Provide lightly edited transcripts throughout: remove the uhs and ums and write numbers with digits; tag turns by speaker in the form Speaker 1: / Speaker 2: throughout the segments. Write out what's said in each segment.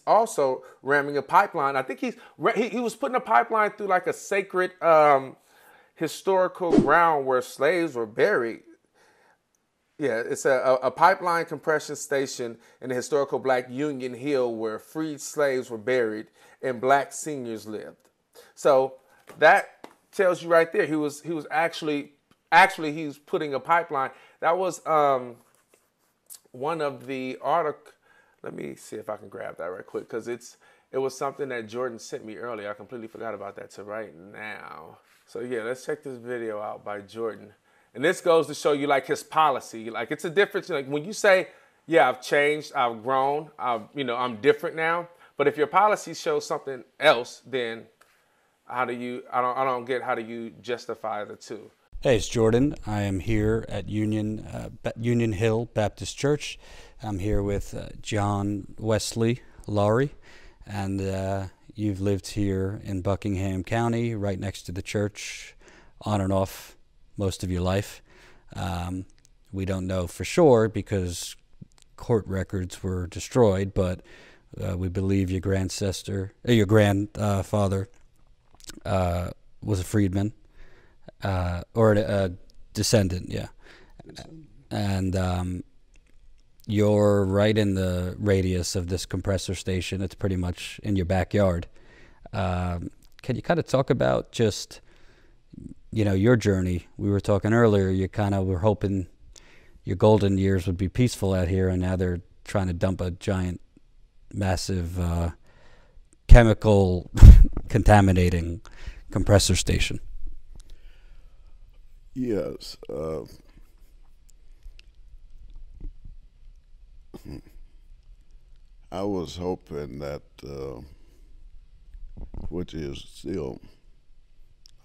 Speaker 1: also ramming a pipeline. I think he was putting a pipeline through like a sacred historical ground where slaves were buried. Yeah, it's a pipeline compression station in the historical Black Union Hill where freed slaves were buried and Black seniors lived. So that tells you right there he was actually he was putting a pipeline. That was one of the article. Let me see if I can grab that right quick because it was something that Jordan sent me earlier. I completely forgot about that to right now. So yeah, let's check this video out by Jordan. And this goes to show you like his policy. Like it's a difference. Like when you say, yeah, I've changed, I've grown, I'm different now. But if your policy shows something else, then I don't get how do you justify the two.
Speaker 2: Hey, it's Jordan. I am here at Union Hill Baptist Church. I'm here with John Wesley Laurie, and you've lived here in Buckingham County, right next to the church, on and off most of your life. We don't know for sure because court records were destroyed, but we believe your grandfather was a freedman. Or a descendant, yeah. And you're right in the radius of this compressor station. It's pretty much in your backyard. Can you kind of talk about just, your journey? We were talking earlier, you kind of were hoping your golden years would be peaceful out here, and now they're trying to dump a giant, massive, chemical contaminating compressor station.
Speaker 3: Yes. I was hoping that, which is still,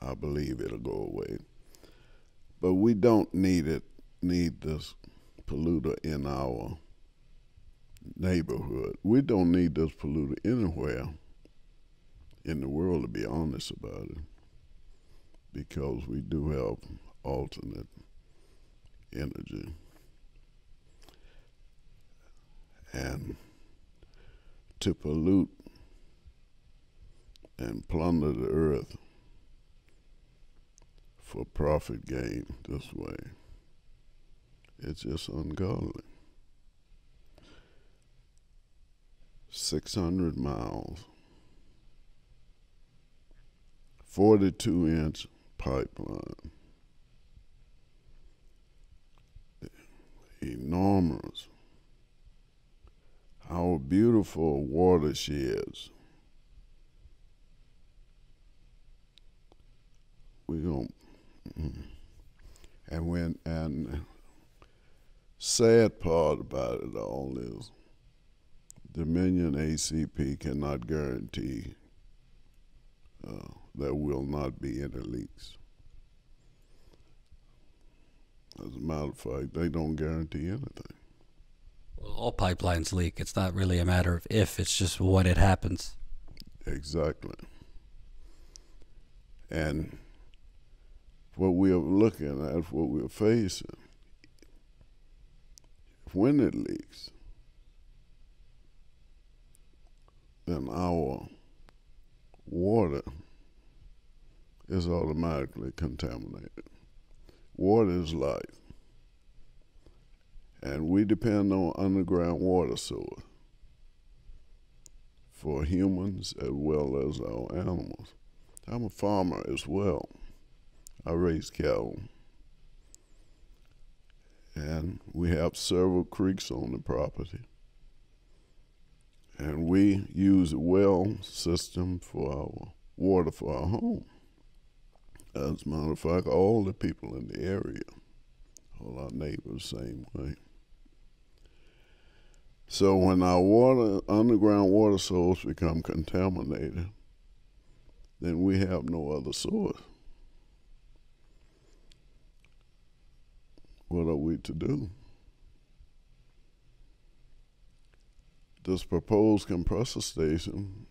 Speaker 3: I believe it'll go away. But we don't need this polluter in our neighborhood. We don't need this polluter anywhere in the world, to be honest about it, because we do have alternate energy. And to pollute and plunder the earth for profit gain this way, it's just ungodly. 600 miles, 42-inch pipeline, enormous. Our beautiful watersheds, and sad part about it all is Dominion ACP cannot guarantee there will not be any leaks. As a matter of fact, they don't guarantee anything.
Speaker 2: Well, all pipelines leak. It's not really a matter of if, it's just when it happens.
Speaker 3: Exactly. And what we are looking at, what we're facing, when it leaks, then our water is automatically contaminated. Water is life, and we depend on underground water source for humans as well as our animals. I'm a farmer as well. I raise cattle, and we have several creeks on the property, and we use a well system for our water for our home. As a matter of fact, all the people in the area, all our neighbors, same way. So when our underground water source become contaminated, then we have no other source. What are we to do? This proposed compressor station,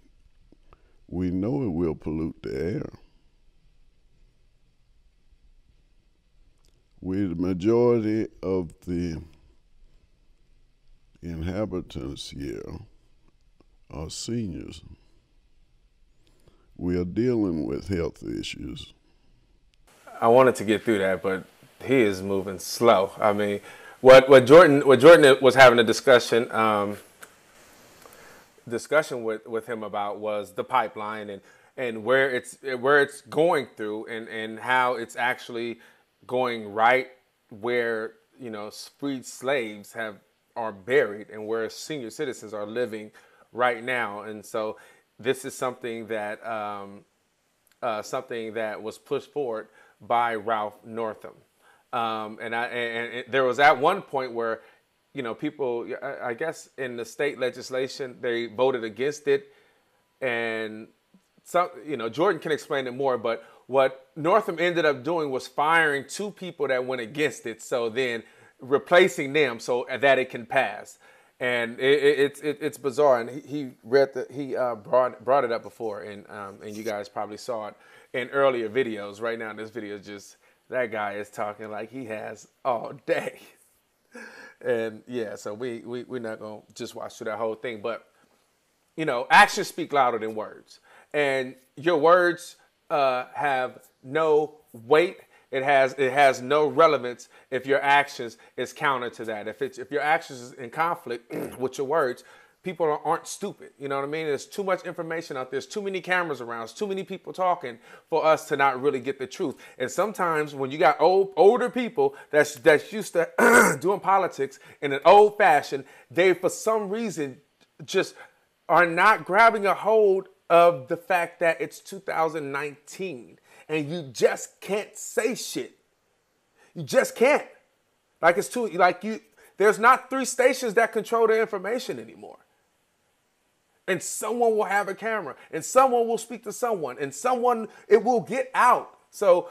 Speaker 3: we know it will pollute the air. The majority of the inhabitants here our seniors. We are dealing with health issues.
Speaker 1: I wanted to get through that, but he is moving slow. I mean, what Jordan was having a discussion with him about was the pipeline and where it's going through and how it's actually going right where freed slaves are buried and where senior citizens are living right now. And so this is something that was pushed forward by Ralph Northam. And there was at one point where, people, I guess in the state legislation, they voted against it. And Jordan can explain it more, but what Northam ended up doing was firing 2 people that went against it. So then replacing them so that it can pass. And it's bizarre. And he brought it up before, and you guys probably saw it in earlier videos. Right now, this video is just, that guy is talking like he has all day. And yeah, so we're not going to just watch through that whole thing. But, actions speak louder than words. And your words have no weight. It has no relevance if your actions is counter to that. If your actions is in conflict with your words, people aren't stupid. You know what I mean? There's too much information out there. There's too many cameras around. There's too many people talking for us to not really get the truth. And sometimes when you got older people that's used to doing politics in an old fashion, they for some reason just are not grabbing a hold of the fact that it's 2019 and you just can't say shit. You just can't. There's not 3 stations that control the information anymore. And someone will have a camera and someone will speak to someone and it will get out. So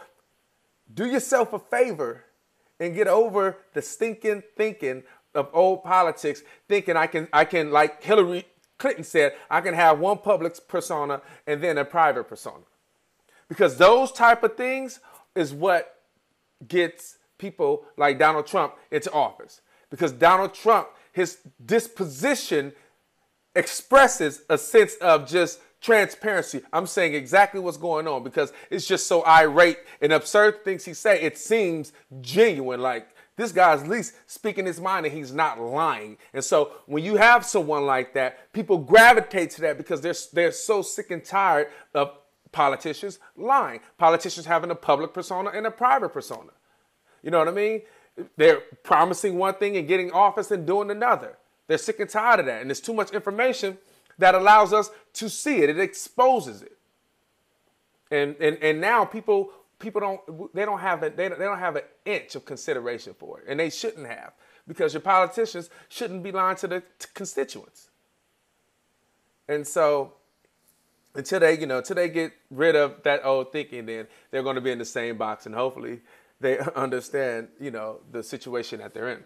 Speaker 1: do yourself a favor and get over the stinking thinking of old politics, thinking I can, like Hillary Clinton said, I can have one public persona and then a private persona. Because those type of things is what gets people like Donald Trump into office. Because Donald Trump, his disposition expresses a sense of just transparency. I'm saying exactly what's going on because it's just so irate and absurd things he say. It seems genuine, like this guy's at least speaking his mind and he's not lying. And so when you have someone like that, people gravitate to that because they're so sick and tired of politicians lying, politicians having a public persona and a private persona. You know what I mean? They're promising one thing and getting office and doing another. They're sick and tired of that. And there's too much information that allows us to see it. It exposes it. And now people don't have an inch of consideration for it. And they shouldn't have, because your politicians shouldn't be lying to the constituents. And so until they get rid of that old thinking, then they're going to be in the same box, and hopefully they understand, the situation that they're in.